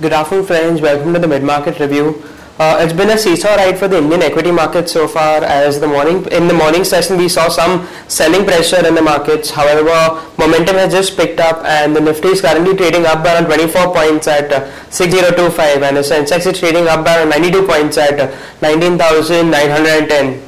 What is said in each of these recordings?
Good afternoon, friends. Welcome to the mid-market review. It's been a seesaw ride for the Indian equity market so far. As in the morning session, we saw some selling pressure in the markets. However, momentum has just picked up, and the Nifty is currently trading up by around 24 points at 6025, and the Sensex is trading up by around 92 points at 19,910.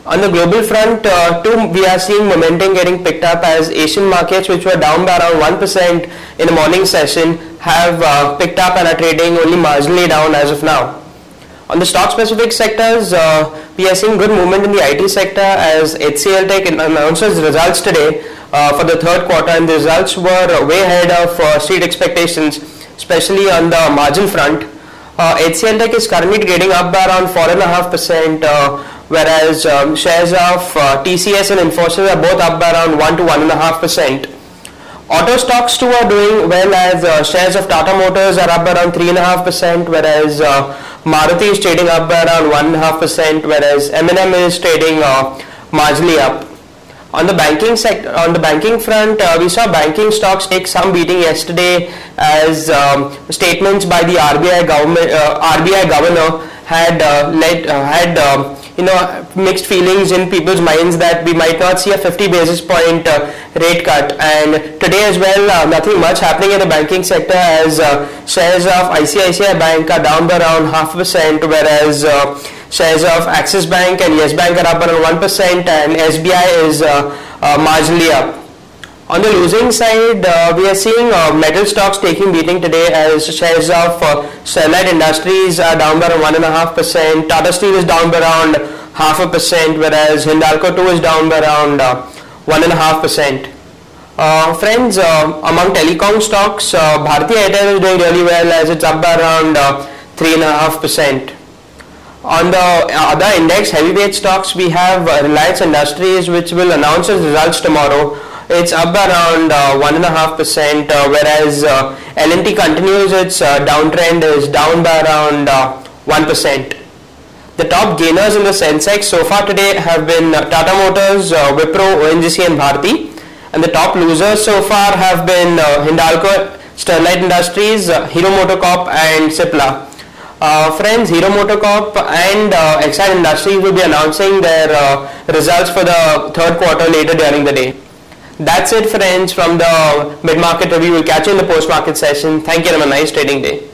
On the global front, too, we are seeing momentum getting picked up as Asian markets, which were down by around 1% in the morning session, have picked up and are trading only marginally down as of now. On the stock-specific sectors, we are seeing good movement in the IT sector as HCLTech announced its results today for the third quarter, and the results were way ahead of street expectations, especially on the margin front. HCLTech is currently trading up by around 4.5%, whereas shares of TCS and Infosys are both up by around 1 to 1.5%. Auto stocks too are doing well as shares of Tata Motors are up by around 3.5%, whereas Maruti is trading up by around 1.5%, whereas M&M is trading marginally up. On the banking front, we saw banking stocks take some beating yesterday as statements by the RBI governor had mixed feelings in people's minds that we might not see a 50 basis point rate cut. And today as well, nothing much happening in the banking sector as shares of ICICI Bank are down by around 0.5%, whereas shares of Axis Bank and Yes Bank are up around 1%, and SBI is marginally up. On the losing side, we are seeing metal stocks taking beating today as shares of Sterlite Industries are down by around 1.5%, Tata Steel is down by around 0.5%, whereas Hindalco 2 is down by around 1.5%. Friends, among telecom stocks, Bharti Airtel is doing really well as it's up by around 3.5%. On the other index heavyweight stocks, we have Reliance Industries, which will announce its results tomorrow. It's up by around 1.5%, whereas L&T continues its downtrend, is down by around 1%. The top gainers in the Sensex so far today have been Tata Motors, Wipro, ONGC and Bharti, and the top losers so far have been Hindalco, Sterlite Industries, Hero MotoCorp and Cipla. Friends, Hero MotoCorp and Exide Industries will be announcing their results for the third quarter later during the day. That's it, friends, from the mid-market review. We'll catch you in the post-market session. Thank you and have a nice trading day.